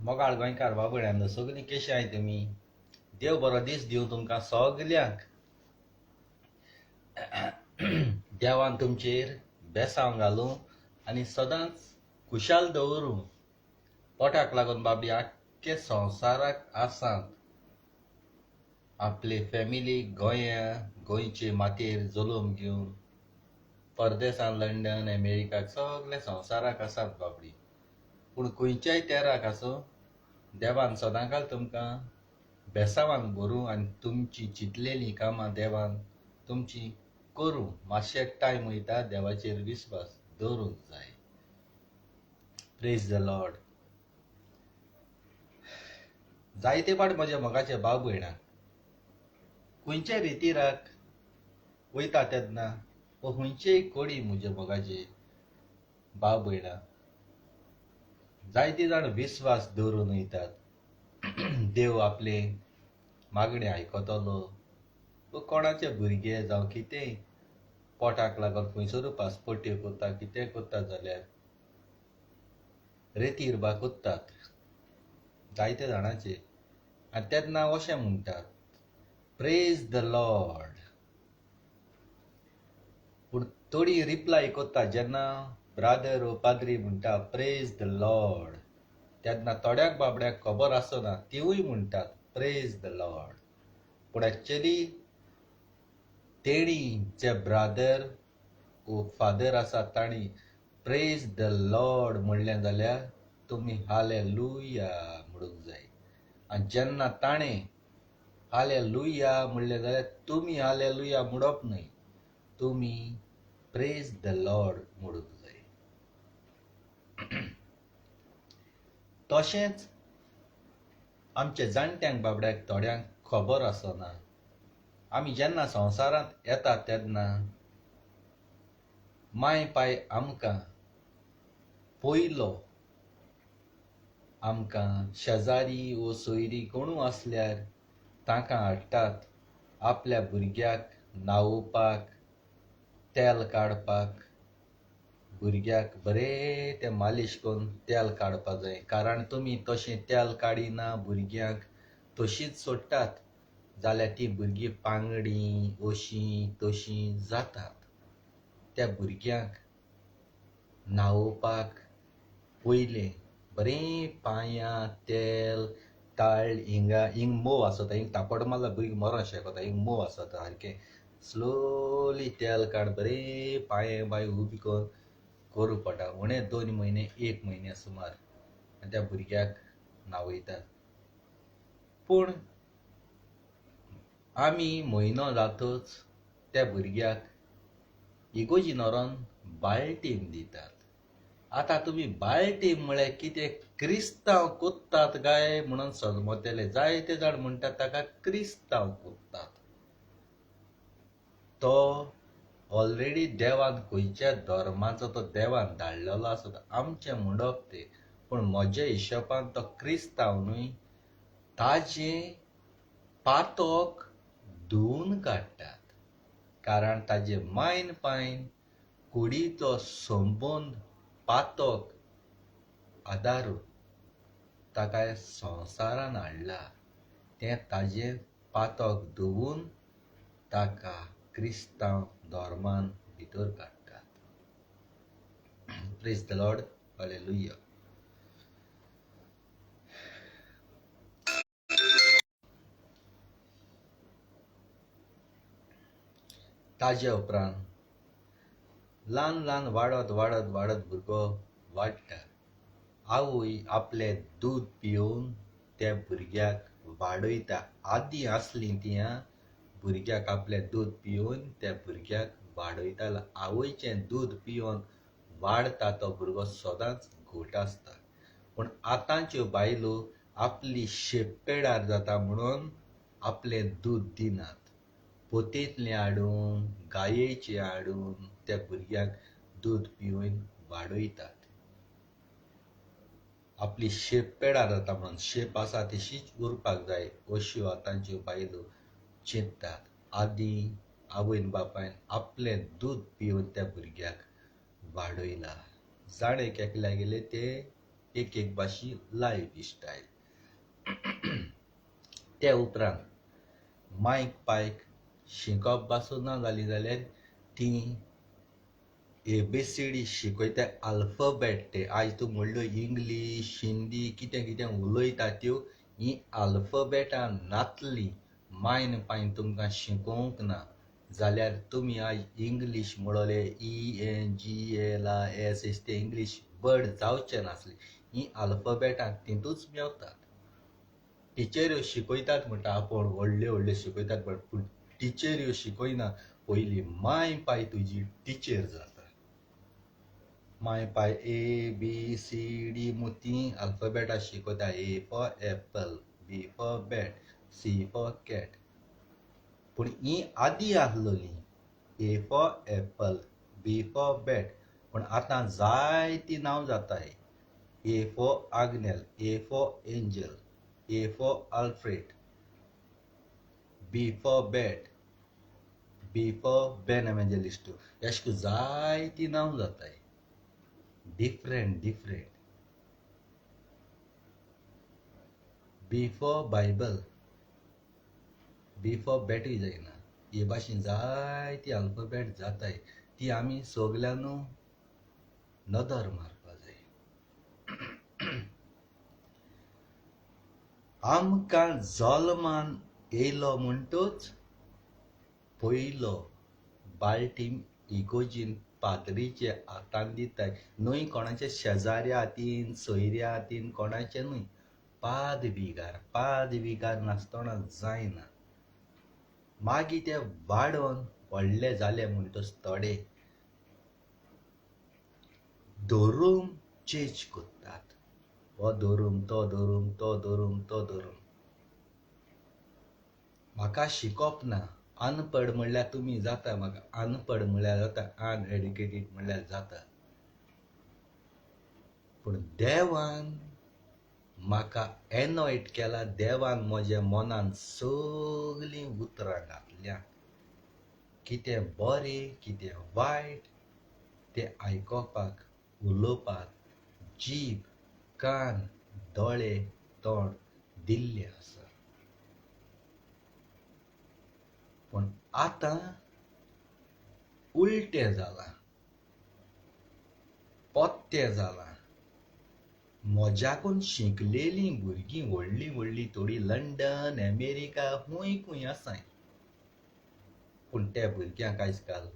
मोगाळ गोंयकार बाबड्यांनो सगळीं कशी आहाय तुमी? देव बरो दीस दिवं तुमकां सगल्यांक. देवान तुमचेर बेसांव घालूं आनी सदांच खुशाल दवरूं. पोटाक लागून बाबी आख्खे संवसाराक आसात. आपले फॅमिली गोंयचे मातयेर जलोम घेवन परदेसांत लंडन अमेरिकाक सगळे संवसाराक आसात बाबडी. पूण खंयच्याय तेराक आसूं देवान सदांकाल तुमकां बेसांवान भरूं आनी तुमची चिंतलेलीं कामां देवान तुमची करूं. मातशे टायम वयता, देवाचेर विस्वास दवरूंक जाय. Praise the Lord. जायते पाट म्हज्या मोगाचे भाव भयणाक खंयच्या रितीराक वयता तेन्ना व खंयचेय कोडी म्हज्या मोगाचे भाव भयणां जायते जाण विस्वास दवरून वयतात. देव आपले मागणे आयकतलो व कोणाचे भुरगे जावं कितेंय पोटाक लागून खंयसर पासपोर्ट्यो कोत्ता कितें कोत्ता जाल्यार रेतीर बा कोत्तात जायते जाणांचे. आनी तेन्ना अशें म्हणटात, प्रेज द लॉर्ड. पूण थोडी रिप्लाय कोत्ता जेन्ना ब्रादर व पाद्री म्हणटा प्रेज द लॉर्ड, तेन्ना थोड्याक बाबड्याक खबर आसना, तिवूय म्हणटात प्रेज द लॉर्ड. पूण एक्चुअली तेणी जे ब्रादर व फादर आसा तांणी प्रेज द लॉर्ड म्हणलें जाल्यार तुमी हालेलुया म्हणूंक जाय. आनी जेन्ना ताणें हालेलुया म्हणलें जाल्यार तुमी हालेलुया म्हणप न्हय, तुमी प्रेज द लॉर्ड म्हणूंक जाय. तशेंच आमच्या जाणट्यांक बाबड्याक थोड्यांक खबर आसना. आमी जेन्ना संवसारांत येता तेन्ना माय पाय आमकां पयलो आमकां शेजारी व सोयरी कोणू आसल्यार तांकां हाडटात आपल्या भुरग्याक न्हावोवपाक, तेल काडपाक. भुरग्याक बरें तें मालीश करून तेल काडपा जाय. कारण तुमी तशें तेल काडिना भुरग्यांक तशींच सोडटात जाल्यार तीं भुरगीं पांगडीं अशीं तशीं जातात. त्या भुरग्यांक न्हावोवपाक पयलें बरें पांयां तेल ताळ हिंग मोव आसता, हिंग तापड मारल्यार भुरगीं मरोंक शेकोता. हिंग मोव आसता सारकें स्लोली तेल काड बरें पांये बाय उबी करूं पडटा. उणें 2 म्हयने 1 म्हयने सुमार आनी त्या भुरग्याक न्हावयतात. पूण आमी म्हयनो जातच त्या भुरग्याक इगोजी व्हरोन बाळटीन दितात. आतां तुमी बाळटीन म्हळ्यार कितें क्रिस्तांव कोत्तात काय म्हणून समजतले. जायते जाण म्हणटात ताका क्रिस्तांव कोत्तात. तो ऑलरेडी देवान खंयच्या धर्माचो तो देवान धाडलेलो आसता, आमचें म्हणप तें. पूण म्हज्या हिशोबान तो क्रिस्तांव न्हय, ताजें पातोक धुवन काडटात. कारण ताजे मायन पायन कुडीचो संबंद पातोक आदारून ताका संवसारान हाडला. तें ताजें पातोक धुवून ताका क्रिस्तांव धर्मान भितर काडटात. Praise the Lord. हालेलुया. ताजे उपरांत ल्हान ल्हान वाडत वाडत वाडत भुरगो वाडटा. आवय आपलें दूद पिवन त्या भुरग्याक वाडयता. आदीं आसलीं तीं भुरग्याक आपलें दूद पिवन त्या भुरग्याक वाडयतालो. आवयचें दूद पिवन वाडता तो भुरगो सदांच घोट आसता. पूण आतांच्यो बायलो आपली शेपपेडार जाता म्हणून आपलें दूद दिनात. पोतयेंतलें हाडून गायेचें हाडून त्या भुरग्याक दूद पिवन वाडयतात. आपली शेप पेडार जाता म्हणून, शेप आसा तशीच उरपाक जाय अश्यो आतांच्यो बायलो चिंततात. आदीं आवयन बापायन आपलें दूद पिवन त्या भुरग्याक वाडयलां. जाणें केकल्या गेले ते एक एक भाशी लायफ स्टायल. ते उपरांत मायक पायक शिकप पासून ना जाली जाल्यार ती ABCD शिकयता अल्फाबेट ते आज तूं म्हणल्यो इंग्लीश हिंदी कितें कितें उलयता त्यो ही अल्फाबेटां नातली मायन पायन तुमकां शिकोवंक ना जाल्यार तुमी आज इंग्लीश म्हणले ENGLISS ते इंग्लीश बड जावचे नासले. ही अल्फाबेटां तितूच मेवतात. टिचऱ्यो शिकयतात म्हणटा आपूण व्हडल्यो व्हडल्यो शिकयतात पूण टिचऱ्यो शिकयना. पयली माय पाय तुजी टिचर जाता. माय पाय ABCD ती अल्फाबेटां शिकयता. A for apple, B for bat, C for cat. पूण ही आदी आसलोली A for apple, B for bat. पूण आतां जायतीं नांव जाताय. A for Agnel, A for Angel, A for Alfred, B for bat, B for Ben Evangelist. अशें करून जायतीं नांव जाताय. Different. B for Bible, B for battery जायना. हे भाशेन जायती अल्फाबेट जाताय. ती आमी सगल्यांनू नदर मारपा जाय. आमकां जल्मान येयलो म्हणटूच पयलो बाल्टीम इगोजीन पाद्रीचे हातान दिताय. न्हय कोणाच्या शेजाऱ्या हातीन सोयऱ्या हातीन कोणाचे न्हय. पाद विगार नासतना जायना. मागीर ते वाडोवन व्हडले जाले म्हणटच थोडे धोरूम चेंज कोत्तात. हो धोरूम तो धोरूम. म्हाका शिकोप ना. अनपड म्हणल्यार तुमी जाता. म्हाका अनपड म्हणल्यार जाता. अनएड्युकेटेड म्हणल्यार जाता. पूण देवान म्हाका एनॉयट केला. देवान म्हज्या मनान सगलीं उतरां घातल्या. कितें बरें कितें वायट तें आयकोपाक उलोवपाक जीब कान दोळे तोंड दिल्लें आसा. पूण आतां उलटें जालां. पोत्तें जालां. म्हज्याकून शिकलेलीं भुरगीं व्हडलीं थोडीं लंडन अमेरिका खूंय आसाय. पूण त्या भुरग्यांक आयज काल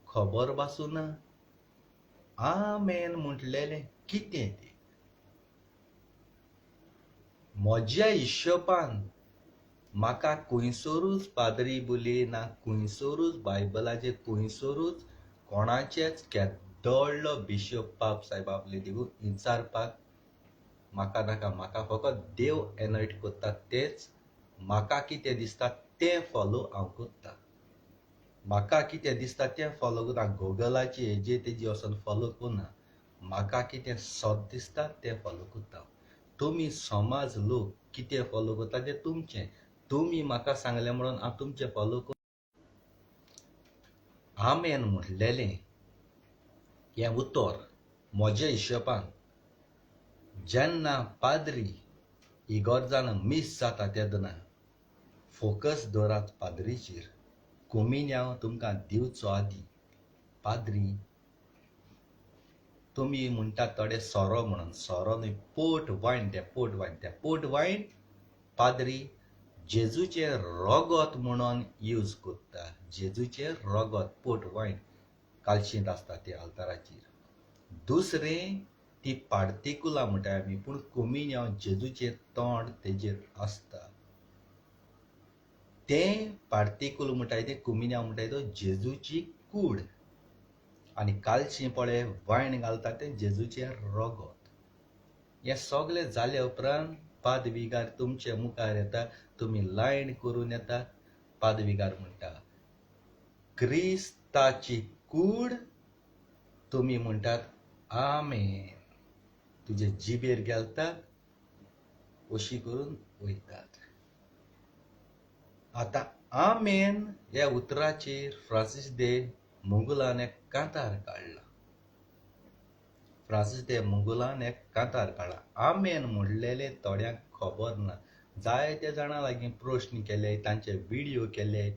खबर पासून ना. आमेन म्हटलेलें कितें तें. म्हज्या हिशोबान म्हाका खंयसरूच पाद्री बुली ना खंयसरूच बायबलाचेर खंयसरूच कोणाचेच केदोळ्ळो बिशप पाप सायब आपले देगू विचारपाक म्हाका नाका. म्हाका फकत देव एनॉयट कोत्ता तेच. म्हाका कितें दिसता तें फॉलो हांव कोत्ता. म्हाका कितें दिसता तें फॉलो कोत्ता. गुगलाचेर हेजेर तेजेर वचोन फॉलो कोन्ना. म्हाका कितें सोद दिसता तें फॉलो कोत्ता. तुमी समाज लोक कितें फॉलो कोत्ता तें तुमचें. तुमी म्हाका सांगलें म्हणून हांव तुमचें फॉलो कोत्ता. आमेन म्हटलेलें हें उतर म्हज्या हिशोबान जेन्ना पाद्री इगोर्जान मिस जाता तेदना फोकस दवरात पाद्रीचेर. कोमिन्यांव तुमकां दिवचो आदी पाद्री तुमी म्हणटात थोडे सोरो म्हणून. सोरो न्हय पोट वायन पाद्री जेजूचें रोगत म्हणून यूज कोत्ता. जेजूचें रोगत पोट वायन कालशीत आसता ते आल्ताराचेर. दुसरें ती पार्टिकुला म्हणटाय आमी पूण कोमिन्यांव जेजूचें तोंड तेजेर आसता. तें पार्टिकूल म्हणटाय तें कोमिन्यांव म्हणटाय तो जेजूची कूड. आनी कालशीं पळय वायन घालता तें जेजूचें रोगत. हें सगलें जाले उपरांत पादविगार तुमचे मुखार येता. तुमी लायन करून येता. पादविगार म्हणटा क्रिस्ताची कूड. तुमी म्हणटात आमेन. तुजे जिबेर घालता अशी करून वयतात. आतां आमेन ह्या उतराचेर फ्रांसीस दे मुगलान एक कांतार काडला. फ्रांसीस दे मुगुलान एक कांतार काडला. आमेन म्हणलेले थोड्यांक खबर ना. जायत्या जाणां लागीं प्रश्न केले, तांचे व्हिडिओ केले,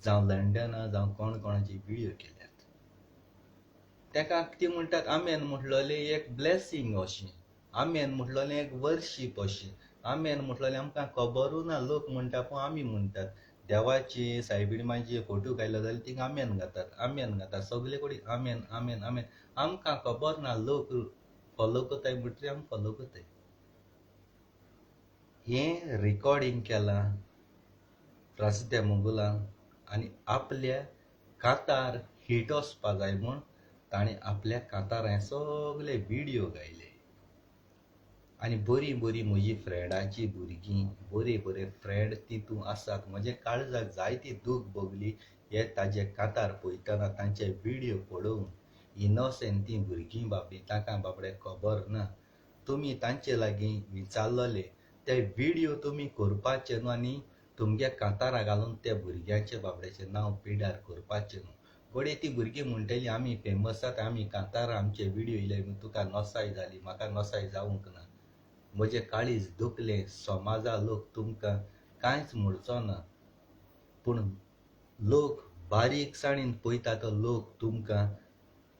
जावं लंडना जावं कोणाची व्हिडिओ केल्यात. ताका ती म्हणटात आमेन म्हटलेलें एक ब्लेसिंग अशें, आमेन म्हटलेलें एक वर्शीप अशें, आमेन म्हटलेलें आमकां खबरूच ना. लोक म्हणटा पूण आमी म्हणटात. देवाची सायबिणीमांचे फोटो काडले जाल्यार थिंग आमेन घातात, सगळे कडेन आमेन आमेन आमेन. आमकां खबर ना, लोक फॉलो कोताय म्हणटरी आमी फॉलो कोताय. हें रिकॉर्डिंग केलां फ्रांसीस दे मुगुलान आनी आपल्या कांतार हीट वचपा जाय म्हूण ताणें आपल्या कांतार सगळे व्हिडिओ गायले. आनी बरीं बरीं म्हजी फ्रेंडाची भुरगीं, बरे फ्रेंड तितूं आसात. म्हजे काळजाक जायती दूख भोगली हे ताजे कांतार पळयतना, तांचे व्हिडिओ पळोवन. इनोसेंट तीं भुरगीं बाबडी, तांकां बाबडे खबर ना. तुमी तांचे लागीं विचारलेले ते व्हिडिओ तुमी करपाचे न्हू आनी तुमगे कांतारां घालून त्या भुरग्यांचे बाबड्याचें नांव पिड्ड्यार करपाचें न्हू. बडे तीं भुरगीं म्हणटलीं आमी फेमस जाता, आमी कांतारां, आमचे व्हिडिओ येयले तुका नोसाय जाली, म्हाका नोसाय जावंक ना. म्हजें काळीज दुखलें. समाजा लोक तुमकां कांयच म्हणचो ना, पूण लोक बारीकसाणीन पळयता तो लोक तुमकां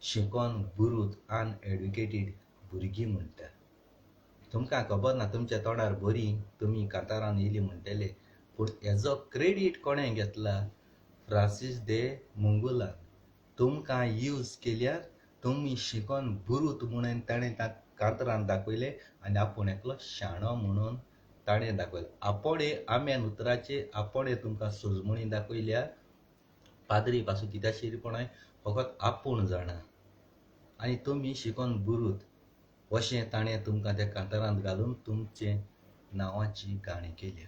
शिकोन बुरूत अनएड्युकेटेड भुरगीं म्हणटा. तुमकां खबर ना, तुमच्या तोंडार बरीं तुमी कांतारान येयली म्हणटले, पूण हेजो क्रेडीट कोणें घेतला? फ्रांसीस दे मुगुलान. तुमकां यूज केल्यार तुमी शिकोन बुरूत म्हणून ताणें कांतारान दाखयलें आनी आपूण एकलो शाणो म्हणून ताणें दाखयलें. आपोणे आमेन उतराचे आपोणे तुमकां सोजमणी दाखयल्या. पाद्री पासून कित्या शिरपणाय फकत आपूण जाणा आनी तुमी शिकोन बुरूत अशें ताणें तुमकां त्या कांतारांत घालून तुमचे नांवाची गाणी केल्या.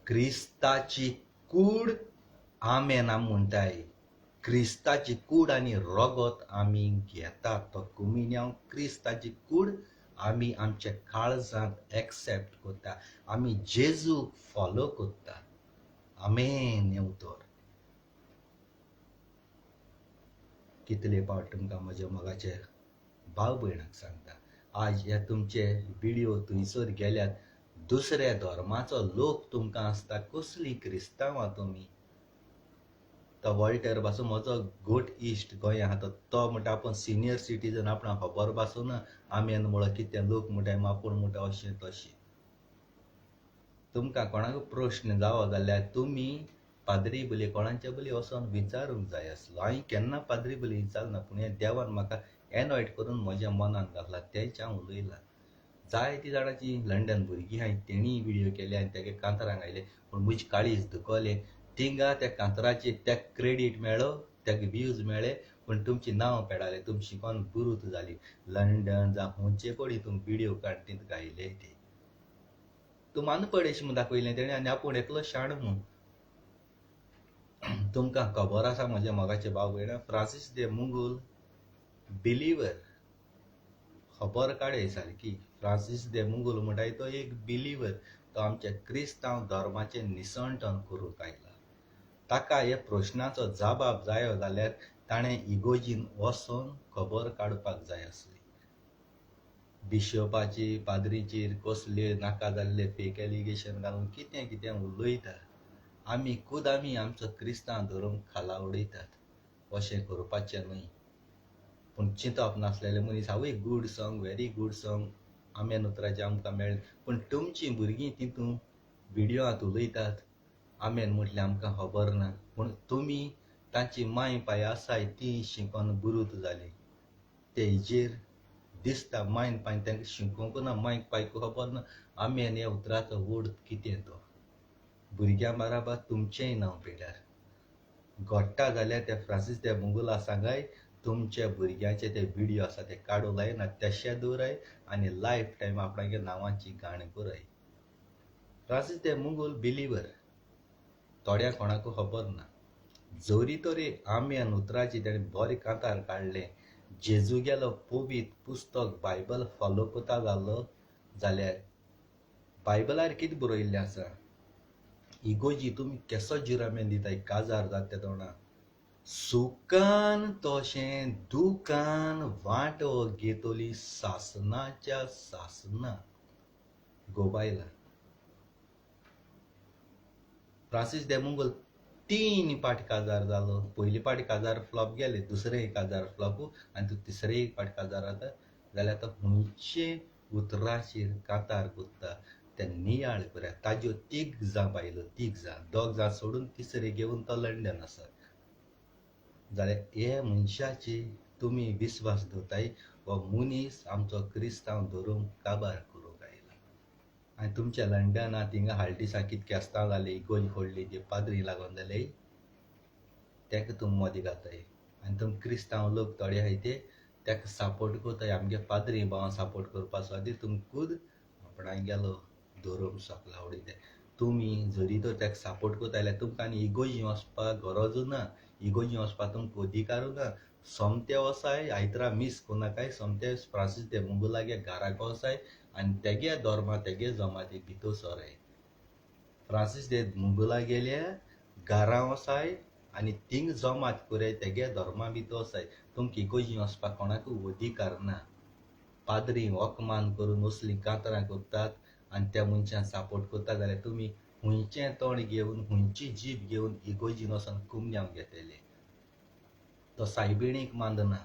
क्रिस्ताची कूड आमेन आमी म्हणटाय. क्रिस्ताची कूड आनी रोगत आमी घेतात. तो कुमिन्यांव क्रिस्ताची कूड आमी आमच्या काळजांत एक्सेप्ट कोत्ता. आमी जेजूक फॉलो कोत्ता. आमेन येवतर. कितले पावट तुमकां म्हज्या मोगाचे भाव भयणाक सांगता, आज हे तुमचे व्हिडिओ थंयसर गेल्यात, दुसऱ्या धर्माचो लोक तुमकां आसता, कसली क्रिस्तांवां तुमी. तो वॉल्टर पासून म्हजो गोट इश्ट गोंया आहा तो म्हणटा आपूण सिनियर सिटीजन, आपणाक खबर पासून ना आमेन म्हळ्यार कितें. लोक म्हणटाय आपूण म्हणटा अशें तशें. तुमकां कोणाक प्रश्न जावो जाल्यार तुमी पाद्री बली कोणाचे बली वचोन विचारूंक जाय आसलो. हांवें केन्ना पाद्री बली विचारना, पूण हे देवान म्हाका एनवायट करून म्हज्या मनान घातला, तेंच हांव उलयलां. जायतीं जाणांची लंडन भुरगीं आहाय, तेणीय व्हिडिओ केले आनी तेगे कांतारां घायले, पूण म्हजें काळीज दुखोलें. थिंगा त्या कांतराचे त्या क्रेडीट मेळ्ळो, तेका व्ह्यूज मेळ्ळे, पूण तुमची नांव पेडालें. तुमी शिकोन बुरूत जाली. लंडन जावं खंयचे कडेन तुमी व्हिडिओ काडून तितून घायले ते. तुमी अनपड म्हूण दाखयलें तेणें आनी आपूण एकलो शाणो म्हूण. तुमकां खबर आसा म्हज्या मोगाचे भाव भयणां, फ्रांसीस दे मुगूल बिलीवर. खबर काडय सारकी. फ्रांसीस दे मुगूल म्हणटाय तो एक बिलीवर. तो आमच्या क्रिस्तांव धर्माचें निसणटण करूंक आयला. ताका हे प्रश्नाचो जबाब जायो जाल्यार ताणें इगोजीन वचोन खबर काडपाक जाय आसली. बिशोपाची पाद्रीचेर कसले नाका जाल्ले फेक एलिगेशन घालून कितें कितें उलयता. आमी आमचो क्रिस्तांव धर्म खाला उडयतात. अशें करपाचें न्हय. पूण चिंतप नासलेले मनीस, आवय good song, very good song amen उतराचें आमकां मेळ्ळें, पूण तुमचीं भुरगीं तितून व्हिडिओआंत उलयतात आमेन म्हटलें आमकां खबर ना. पूण तुमी तांची मांय पाय आसाय, ती शिकोन बुरूत जाली. तेजेर दिसता मांयन पाय तांकां शिकोवंक ना, मांयक पायक खबर ना आमेन ह्या उतराचो अर्थ कितें तो. भुरग्यां बाराबर तुमचेंय नांव पिड्ड्यार. घडटा जाल्यार त्या फ्रांसीस दे मुगुला सांगाय, तुमच्या भुरग्याचे ते व्हिडिओ आसा ते काडूं लाय ना, तशे दवराय आनी लायफ टायम आपणागे नांवाची गाण कराय. फ्रांसीस दे मुगूल बिलीवर. थोड्या कोणाक खबर ना. जोरी तोरी आमेन उतराची तेणें बरें कांतार काडलें. जेजू गेलो पवित्र पुस्तक बायबल फॉलो कोता जालो जाल्यार बायबलार कितें बरयल्लें आसा? इगोजी तुमी केसो जिरामेन दिताय काजार जाता तोंडां. सुकान तोशें दुकान वांटो घेतली सासणाच्या सासना. गोबायला. फ्रांसीस दे मुंगल 3 पाट काजार जालो. पयली पाट काजार फ्लॉप गेले, दुसरे एक काजार फ्लॉप आनी तो तिसरे एक पाट काजार जाता जाल्यार तो खुंयचे उतराचेर कांतार कोत्ता ते नियाळ पुराय. ताज्यो तीग जां बायलो, तीग जां, दोग जां सोडून तिसरे घेवन तो लंडन आसा. जाल्यार हे मनशाचे तुमी विस्वास दवरताय हो मनीस आमचो क्रिस्तांव धरून काबार करूंक आयला. आनी तुमच्या लंडना थिंगा हालटिसा कितके आसता जाले इगोज फोडली जे पाद्री लागून जाले तेका तुम मोदी घाताय. आनी तुम क्रिस्तांव लोक थोडे आहाय ते तेका सपोर्ट करताय. आमगे पाद्री भावां सपोर्ट करपा सुद्दां तुम खूद आपणाक गेलो धरून सोकला उडयताय. तुमी जरी तर तेका सपोर्ट करता जाल्यार तुमकां आनी इगोजी वचपाक गरजू ना. इगोजी वचपाक तुमकां अधिकारू ना. सोमते वसाय आयतरा मीस कोनाकाय. सोमते फ्रांसीस दे मुंगुलागे घराक वसाय आनी तेगे धर्मा तेगे जमाती भितर सोराय. फ्रांसीस दे मुंगुला गेल्या घरा वसाय आनी थिंग जमात कोराय तेगे धर्मा भितर वसाय. तुमकां इगोजी वचपाक कोणाकू अधिकार ना. पाद्री वकमान करून असली कातरां करतात आनी त्या मनशान सपोर्ट करता जाल्यार तुमी खुंयचें तोंड घेवन खुंयची जीब घेवन इगोजीन वचोन कुमन्यांव घेतले. तो सायबिणीक मानना.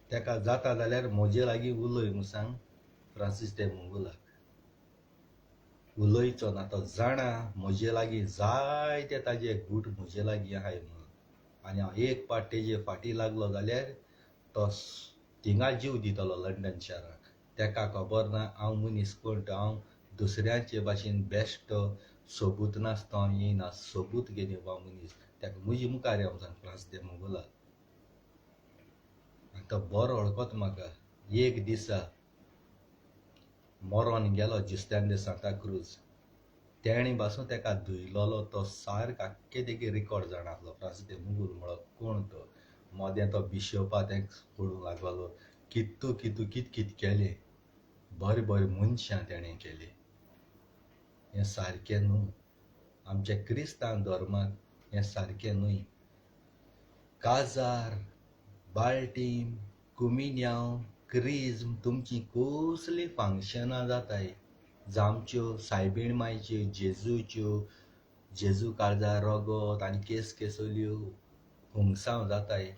तेका जाता जाल्यार म्हजे लागीं उलय म्हूण सांग फ्रांसीस दे मुंगुलाक. उलयचो ना तो जाणा म्हजे लागीं जायते ताजे गूट म्हजे लागीं आहाय म्हणून. आनी हांव एक पाट तेजे फाटीं लागलो जाल्यार तो थिंगा जीव दितलो लंडन शाराक. तेका खबर ना हांव मनीस कोण तो. हांव दुसऱ्यांचे भाशेन बेश्टो सोबूत नासतो हांव येयना. सोबूत घेवन येवपा मनीस. तेका म्हजे मुखार यो सांग फ्रांसीस दे मुंगुलाक. आनी तो बरो वळखोता म्हाका. एक दिसा मरोन गेलो जुस्तान दे सांता क्रूज. तेणी पासून तेका धुयलोलो तो सारको आख्खे तेगे रिकॉर्ड जाणासलो. फ्रांसीस दे मुंगूल म्हणलो कोण तो. मोदें तो बिशोपा तेंक फोडूंक लागलो. कित केलें. बरें बरें मनशां तेणें केलें. हें सारकें न्हू. आमच्या क्रिस्तांव धर्माक हें सारकें न्हूय. काजार, बाल्टीम, कुमिन्यांव, क्रिज्म तुमची कसली फंक्शनां जाताय. जामच्यो सायबीण मायच्यो, जेजूच्यो, जेजू काळजार रगत आनी केसल्यो हुंगसांव जाताय.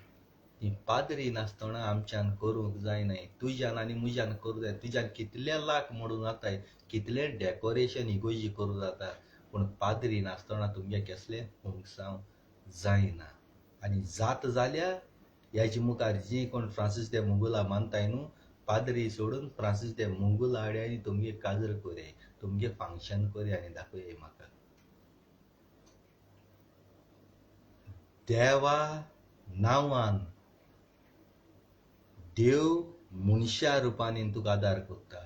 ती पाद्री नासतना आमच्यान करूंक जायनाय. तुज्यान आनी मुज्यान करूं जाय. तुज्यान कितले लाख मोडूं जाताय, कितले डेकोरेशन इगोजी करूं जाता पूण पाद्री नासतना तुमगे कसले हुंगसांव जायना. आनी जात जाल्यार हेजे मुखार जी कोण फ्रांसीस दे मुंगुला मानताय न्हू पाद्री सोडून फ्रांसीस दे मुंगुला हाडया आनी तुमगे काजर कोरयाय. तुमगे फंक्शन कोरया आनी दाखोयाय म्हाका. देवा नांवान देव मनशा रुपान तुका आदार कोत्ता.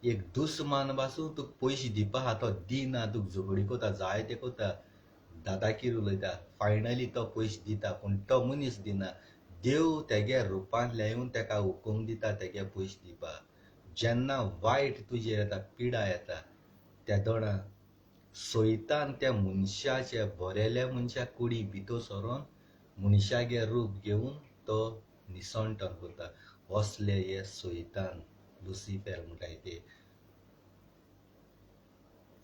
एक दुस्मान पासून तुका पयशे दिवपा आहा तो दिना. तुका झगडी कोता जायते कोता दादाकीर उलयता. फायनली तो पयशे दिता पूण तो मनीस दिना. देव तेगे रुपांतल्या येवन तेका हुकूम दिता तेगे पयशे दिवपाक. जेन्ना वायट तुजेर येता पिडा येता त्या दोणा सैतान त्या मनशाच्या बरेल्या मनशा कुडी भितर सरोन मनशागे रूप घेवन तो निसंटन करता. असले हे सैतान लुसिफर म्हणटाय ते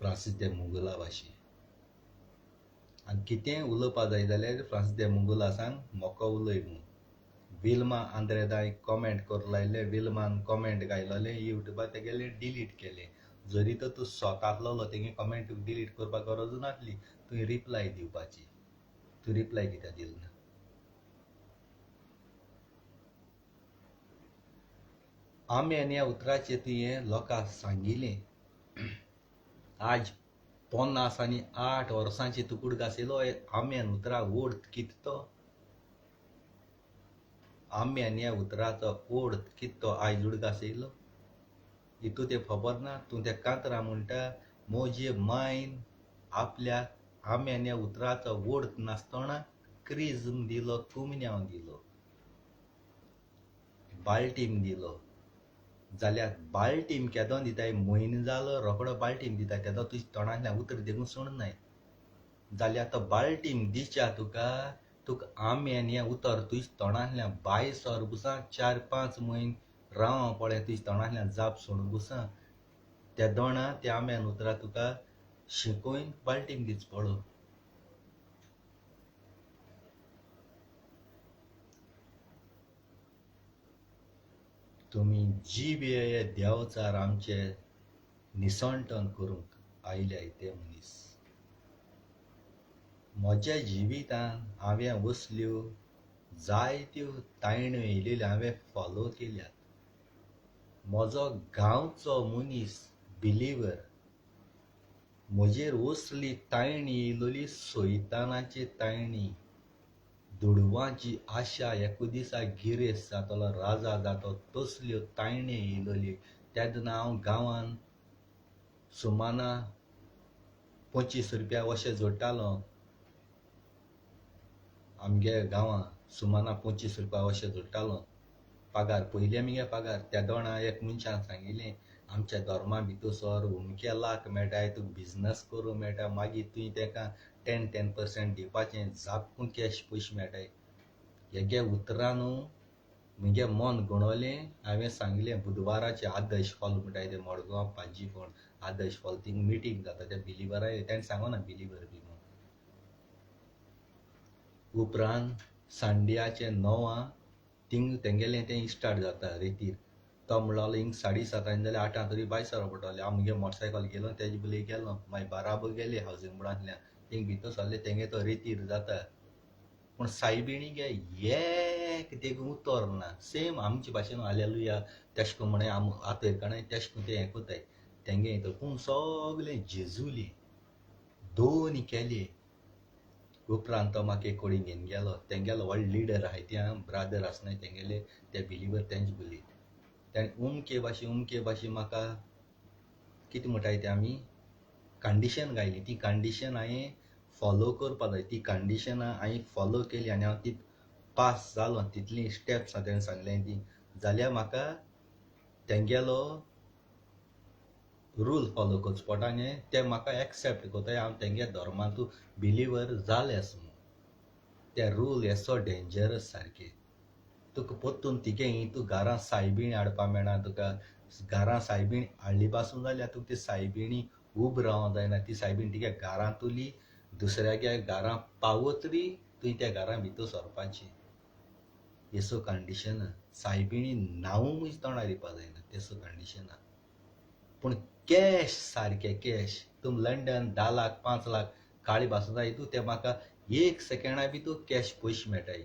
फ्रांसीस दे मुंगुला भाशेन. आनी कितेंय उलोवपा जाय जाल्यार फ्रांसीस दे मुंगुला सांग मोको उलय म्हूण. विल्मा आंद्रेदाय कॉमेंट करूं लायले. विल्मान कॉमेंट घायलोलें युट्यूबार तेगेलें डिलीट केलें. जरी तर तूं सोकातलो तेगे कॉमेंट डिलीट करपाक गरजू नासली. तुवें रिप्लाय दिवपाची. तूं रिप्लाय कित्याक दिलना. आमेन ह्या उतराचेर तुवें लोकांक सांगिल्लें. आज 50 आनी 8 वर्सांचे तूं कुडक आशिल्लो आमेन उतरा अर्थ कितें तो. आमेन ह्या उतराचो अर्थ कितें तो आयज उडक आशिल्लो. हितू तें खबर ना. तूं तें कांतरां म्हणटा म्हजे मायन आपल्याक आमेन ह्या उतराचो अर्थ नासतना क्रिज्म दिलो, कुमन्यांव दिलो, बाल्टीम दिलो. जाल्यार बाल्टीम केदों दिताय म्हयनो जालो रोकडो बाल्टीम दिता तेदो तुज्या तोंडांतल्यान उतर देखून सुणनाय. जाल्यार तो बाल्टीम दिच्या तुका आंब्यान हें उतर तुज्या तोंडांतल्यान भायर सर बुसां 4-5 म्हयने राव पळय तुज्या तोंडांतल्यान जाप सोडून बुसां त्या दोणा त्या आंब्यान उतरां तुका शिंकोवन बाल्टीम दिवच पडो. तुमी जीब हे देंवचार आमचे निसणटण करूंक आयल्याय ते मनीस. म्हज्या जिवितान हांवें वसल्यो जायत्यो तायण्यो येयलेल्यो हांवें फॉलो केल्यात. म्हजो गांवचो मनीस बिलीवर म्हजेर वसली तायण येयलोली सैतानाची तायणी. दुडवांची आशा एकू दिसा गिरेस्त जातलो राजा जातो तसल्यो तायण्यो येयलोल्यो. तेन्ना हांव गांवान सुमाना 25 रुपया अशें जोडटालो. आमगे गांवां सुमाना 25 रुपया अशें जोडटालो पगार. पयलीं आमगे पगार त्या दोणा एक मनशान सांगिल्लें आमच्या धर्मा भितर सर उमके लाख मेळटाय तुका बिजनस करूं मेळटा मागीर तुवें ताका 10% दिवपाचें झापून कॅश पयशे मेळटाय. हेगे उतरां न्हू म्हजें मन घुंवडलें. हांवें सांगलें बुधवाराचे आदर्श हॉल म्हणटाय ते मडगांव पाजी फोंड आदर्श हॉल थिंग मिटींग जाता त्या बिलिवरा तेणें सांगोना बिलिवर बी म्हणून. उपरांत सांड्याचे 9 थिंग तेंगेलें तें स्टार्ट जाता रेतीर. तो म्हणलो हिंग 7:30 जाल्यार 8 तरी भायर सरो पडटलें. हांव म्हगे मोटरसायकल गेलो तेजे बली गेलो मागीर बाराबर गेले हावजींग बोर्डांतल्यान थिंग भितर सरले तेंगे तो रेतीर जाता. पूण सायबिणी गे एक देखून उतर ना. सेम आमचे भाशेन हालेलुया तेश को म्हणे आम आतयरकणाय तेश को ते हें कोताय तेंगे हितूर. पूण सगलें जेजुली 2 केले. उपरांत तो म्हाका एक कोडी घेवन गेलो. तेंगेलो व्हड लिडर आहाय त्या ब्रादर आसनाय तेंगेले ते बिलिवर तेंचे बली. तेणें उमके भाशे म्हाका कितें म्हणटाय ते आमी कंडिशन घायली. ती कंडिशन हांवें फॉलो करपा जाय. ती कंडिशनां हांवें फॉलो केली आनी हांव ती पास जालो. तितली स्टेप्स तेणें सांगलें ती जाल्यार म्हाका तेंगेलो रूल फॉलो करचो पडटा आनी ते म्हाका एक्सेप्ट कोताय हांव तेंगे धर्मांतू बिलिवर जालेंस म्हूण. ते रूल एसो डेंजरस सारके. तुका पोत्तून तिगे तूं घरां सायबीण हाडपा मेळना. तुका घरां सायबीण हाडली पासून जाल्यार तुका ती सायबिणी उब रावों जायना. ती सायबीण तिगे घरांतुली दुसऱ्यागे घरां पावतरी तुवें त्या घरां भितर सरपाची. एसो कंडिशनां सायबिणी नांवू म्हज्या तोंडार येवपा जायना तेसो कंडिशनां. पूण कॅश सारके कॅश. तुम लंडन 10 लाख 5 लाख काळी पासून जाय तूं ते म्हाका 1 सेकंडा भितर कॅश पयशे मेळटाय.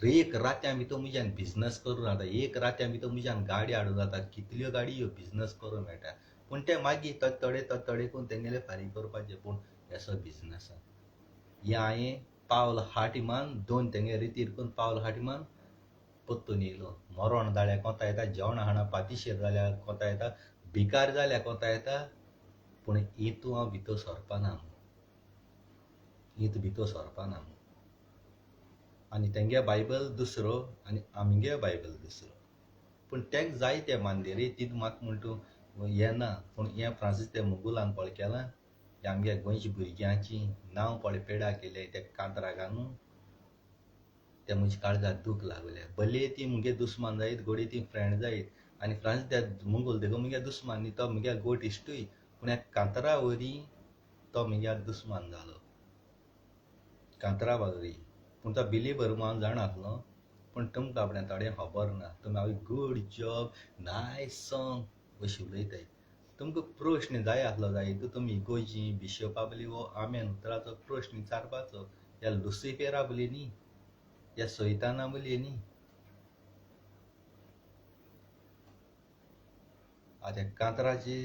एक रात्यां भितर म्हज्यान बिजनस करूं जाता. एक रात्यां भितर म्हज्यान गाडी हाडूं जाता. कितल्यो गाडी ह्यो बिजनस करूं मेळटा. पूण ते मागीर तडे करून तेंगेले फारीक करपाचे. पूण एसो बिजनस हें हांवें पावल हाटिमान 2 तेंगे रितीर करून पावल हाटिमान पोत्तून येयलो. मरण जाल्यार कोंता येता जेवणा खाणा पातीशेर जाल्यार कोंता येता भिकार जाल्यार कोंता येता. पूण हितू हांव भितर सरपाना म्हूण. हितू भितर सरपाना म्हूण. आनी तेंगे बायबल दुसरो आनी आमगे बायबल दुसरो. पूण तेंक जायते मानलें तितू म्हाका म्हणटा हें ना. पूण हें फ्रांसीस ते मुगुलान पळय केलां हे आमगे गोंयच्या भुरग्यांची नांव पळय पेडा केले ते कांतराक न्हू ते म्हज्या काळजाक दूख लागलें. भले ती मुगे दुस्मान जायत घोडी ती फ्रेंड जायत आनी फ्रांसीस ते मुगूल देखून मुगे दुस्मान न्ही तो मुगे गोट इश्टूय. पूण ह्या कांतरा वरी तो मुगे दुस्मान जालो. कांतरा वरी पूण तो बिलीवर म्हूण हांव जाणासलो. पूण तुमकां आपणें थोडें खबर ना. तुमी हांव गूड जॉब नायस सॉंग अशें उलयताय. तुमकां प्रश्न जाय आसलो जायत तुमी इगोर्जी बिशोपा बली वो आमेन उतराचो प्रश्न विचारपाचो. ह्या लुसिफेरा बली न्ही ह्या सैताना बली न्ही. आतां कांतराची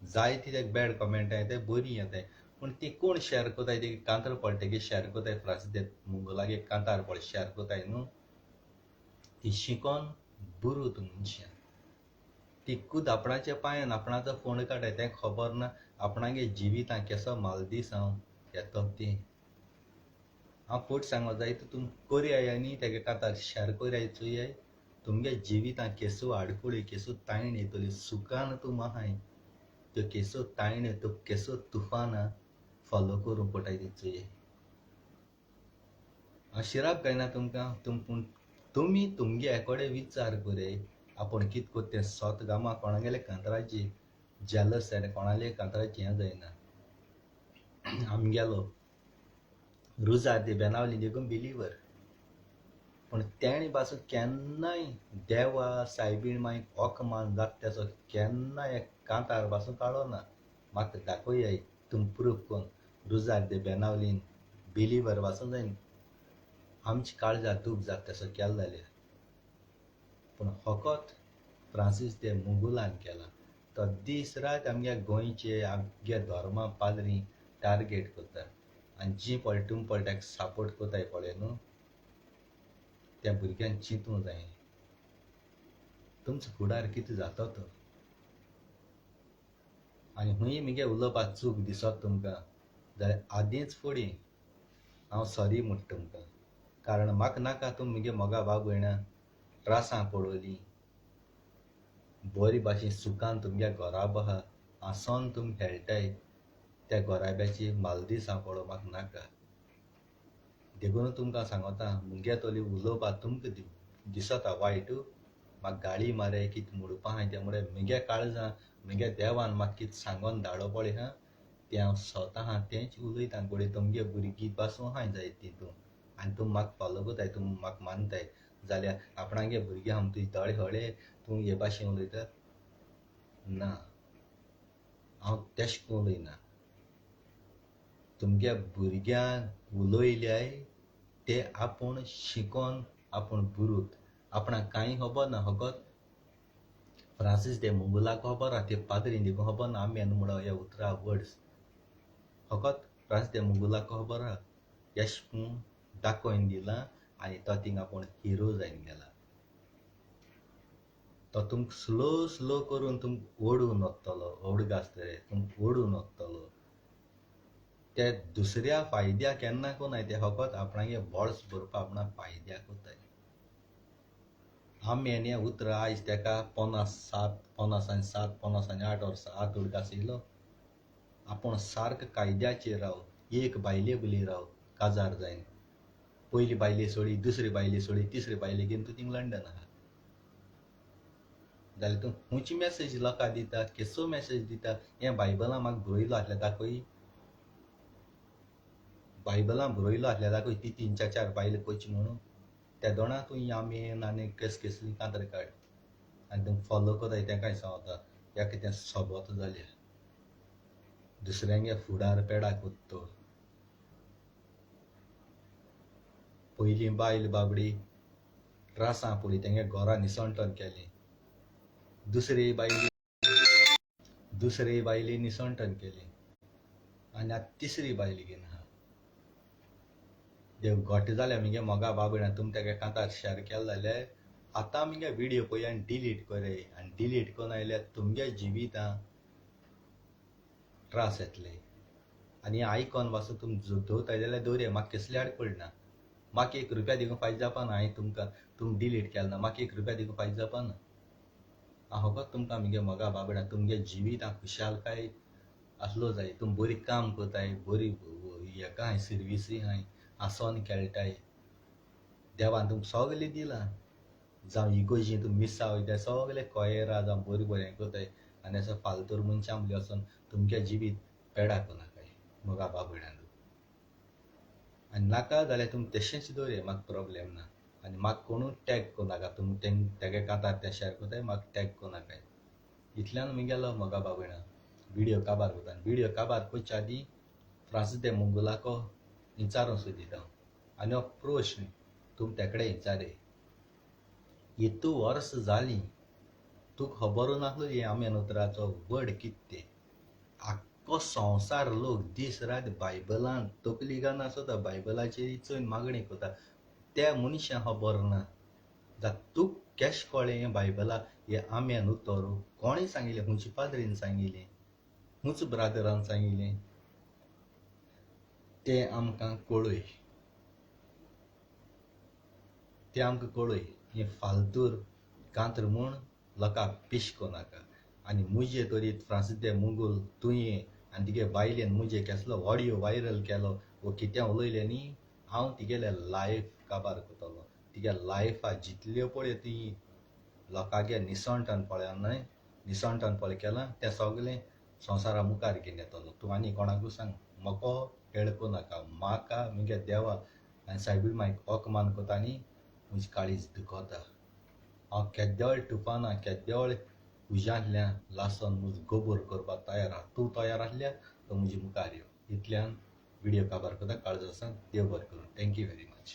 जायती ते बॅड कमेंट आहाय ते बरी येताय. पूण ती कोण शेअर कोताय ती कांतर पळय तेगे शेअर कोताय फ्रांसीस ते मुगलागे कांतार पळय शेअर कोताय न्हू ती शिकोन बुरूत मनशां. ती खूद आपणाच्या पांयान आपणाचो फोंड काडटाय. तेंक खबर ना आपणागे जिवितां केसो मालदीस हांव येतो तें. हांव पोट सांगो जायत तुमी कोरयाय आनी तेगे कांतार शेअर कोरयाय चोयाय. तुमगे जिवितां केसो आडकुळी केसो तायण येतली. सुखान तूं आहाय त्यो केसो तायण्यो त्यो केसो तुफानां फॉलो करूंक पडटाय तेचो शिराप कळना तुमकां तुमी तुमगे एकोडे विचार करे आपण कित कोत्तें सोत गामा कोणागेले कांतराची जेलस जायना कोणाले कांतराची हें जायना आमगेलो रुजार दे बेनावली देखून बिलीवर पण तेणी पासून केन्नाय देवा सायबीण मागीर ओकमान जाता तेचो केन्नाय कांतार पासून काडो ना म्हाका दाखोयाय तुम प्रूफ कोन्न रुजार दे बेनावलीन बिलीवर पासून जायन आमची काळजा दूख जाता तसो केलो जाल्यार पूण फकत फ्रांसीस दे मुगुलान केला तो दीस रात आमगे गोंयचे आमगे धर्मा पाद्री टार्गेट करता आनी जी पळटून पळटाक सपोर्ट कोताय पळय न्हू त्या भुरग्यांक चिंतूं जाय तुमचो फुडार कितें जाता तो आनी हूंय मगे उलोवपाक चूक दिसत तुमकां जाल्यार आदींच फुडें हांव सॉरी म्हणटा तुमकां कारण म्हाका नाका तुमी मगे मोगा बाब भयणां त्रासां पडोवलीं बरी भाशेन सुखान तुमगे घरा बहा हांसोन तुमी खेळटाय त्या गोराब्याची मालदीसां पळोव म्हाका नाका देखून तुमकां सांगता मुगे तोली उलोवपाक तुमकां दिसता वायट म्हाका गाळी मारे कितें म्हणपा आहाय तें म्हणल्यार मगे काळजां मगे देवान म्हाका कितें सांगोन धाडो पळय हा तें हांव स्वता आहा तेंच उलयता फुडें तुमगे भुरगीं पासूं आहाय जाय तितून आनी तुमी म्हाका फॉलो कोताय तुमी म्हाका मानताय जाल्यार आपणागे भुरगे आम तुजे तळे हळे तूं हे भाशेन उलयता ना हांव तेश कोन्न उलयना तुमगे भुरग्यांक उलयल्याय ते आपूण शिकोन आपूण बुरूत आपणाक कांय खबर ना फकत फ्रांसीस दे मुगुलाक खबर आहा ते पाद्रीन देखून खबर ना आमेन म्हणो हे उतरां वर्ड्स फकत फ्रांसीस दे मुगुलाक खबर आहा येश म्हूण दाखोवन दिलां आनी तो थिंग आपूण हिरो जायन गेला तो तुमकां स्लो करून तुमकां ओडून वतलो ओडगासतले तुमकां ओडून वतलो ते दुसऱ्या फायद्याक केन्ना कोनाय ते फकत आपणागे बोल्स भरपा आपणा फायद्याक कोताय आमेन हें उतर आयज तेका 57 वर्सां आठ उडगास येयलो आपूण सारको कायद्याचेर राव एक बायले बली राव काजार जायन पयली बायले सोडी दुसरी बायले सोडी तिसरी बायले घेवन तूं थिंग लंडन आहा जाल्यार तूं खंयची मॅसेज लोकांक दिता केसो मॅसेज दिता हें बायबलां म्हाका बरयलो आसल्यार दाखय बायबलां बरयलो आसल्यार दाखय ती 3-4 बायले खंयची म्हणून त्या दोना तूं आमेन आनी कसली कांतर काड आनी तुमी फॉलो कोताय तेंकाय सांगता ह्या कितें सोबत जाल्यार दुसऱ्यांगे फुडार पेडाक उत्तो पयलीं बायल बाबडी त्रासां पडली तेंगे घोरां निसंटन केलें दुसरे बायली निसंटन केलें आनी आतां तिसरी बायल घेवन आहा देव घोट्ट जाल्यार मगे मोगा बाबडा तुमी तेका कांतार शेअर केलो जाल्यार आतां मगे व्हिडियो पळय आनी डिलीट कराय आनी डिलीट कोन्न आयल्यार तुमगे जिवितां त्रास येतले आनी आयकॉन पासून तुमी दवरताय जाल्यार दवरया म्हाका कसली आडपड ना म्हाका 1 रुपया दिवंक फायदो जावपा ना हांवें तुमकां तुमी डिलीट केलो ना म्हाका 1 रुपया दिवंक फायदो जावपा ना हांव फकत तुमकां मगे मोगा बाबडा तुमगे जिवितां खुशालकाय आसलो जाय तुमी बरी काम कोताय बरी हेका हाय सर्विसी हाय हांसोन खेळटाय देवान तुमकां सगलें दिलां जावं इगोजी तुमी मिसा वयताय सगलें कोयरा जावं बरें हें कोताय आनी असो फालतूर मनशां मदीं वचोन तुमगे जिवीत पेडाक नाकाय मोगा बाबड्यान आनी नाका जाल्यार तुमी तशेंच दवरया म्हाका प्रॉब्लेम ना आनी म्हाका कोणूय टॅग कोन्नाका तुमी तेगे कांतार ते शेअर कोताय म्हाका टॅग कोन्नाकाय इतल्यान मुगेलो मोगा बाबडा व्हिडियो काबार कोता व्हिडियो काबार करच्या आदीं फ्रांसीस दे मुगुलाको विचारूं सोदिता आनी हो प्रश्न तुमी तेकडे विचारे इतू वर्स जालीं तुका खबर नासलो हे आमेन उतराचो वर्ड कितें तें आख्खो संवसार लोक दीस रात बायबलान तकली घालून आसता बायबलाचेर इचून मागणी कोता त्या मनशां खबर ना जाल्यार तुका केश कळ्ळें हें बायबला हें आमेन उतर कोणें सांगिल्लें खंयच्या पाद्रीन सांगिल्लें खंयच्या ब्रादरान सांगिल्लें तें आमकां कळय हें फालतूर कांतर म्हूण लोकांक पिश कोनाका आनी मुजे तोरीत फ्रांसीस दे मुगूल तुयें आनी तिगे बायलेन मुजे कसलो ऑडियो व्हायरल केलो वो कितें उलयलें न्ही हांव तिगेले लायफ काबार करतलो तिगे लायफा जितल्यो पळय ती लोकांगे निसणटन पळय न्हय निसणटन पळय केलां तें सगळें संवसारा मुखार घेवन येतलो तूं आनी कोणाकूय सांग म्हाका हेळकूं नाका म्हाका मुगे देवा आनी सायबीण मागीर अकमान कोता आनी म्हजी काळीज दुखोता हांव केद्योळ टुपाना केद्योळ उज्यांतल्यान लासन म्हजो गोबोर करपाक तयार आहा तूं तयार आसल्यार तो म्हजे मुखार यो इतल्यान व्हिडिओ काबार कोता काळजां देव बरें करूं थँक्यू व्हेरी मच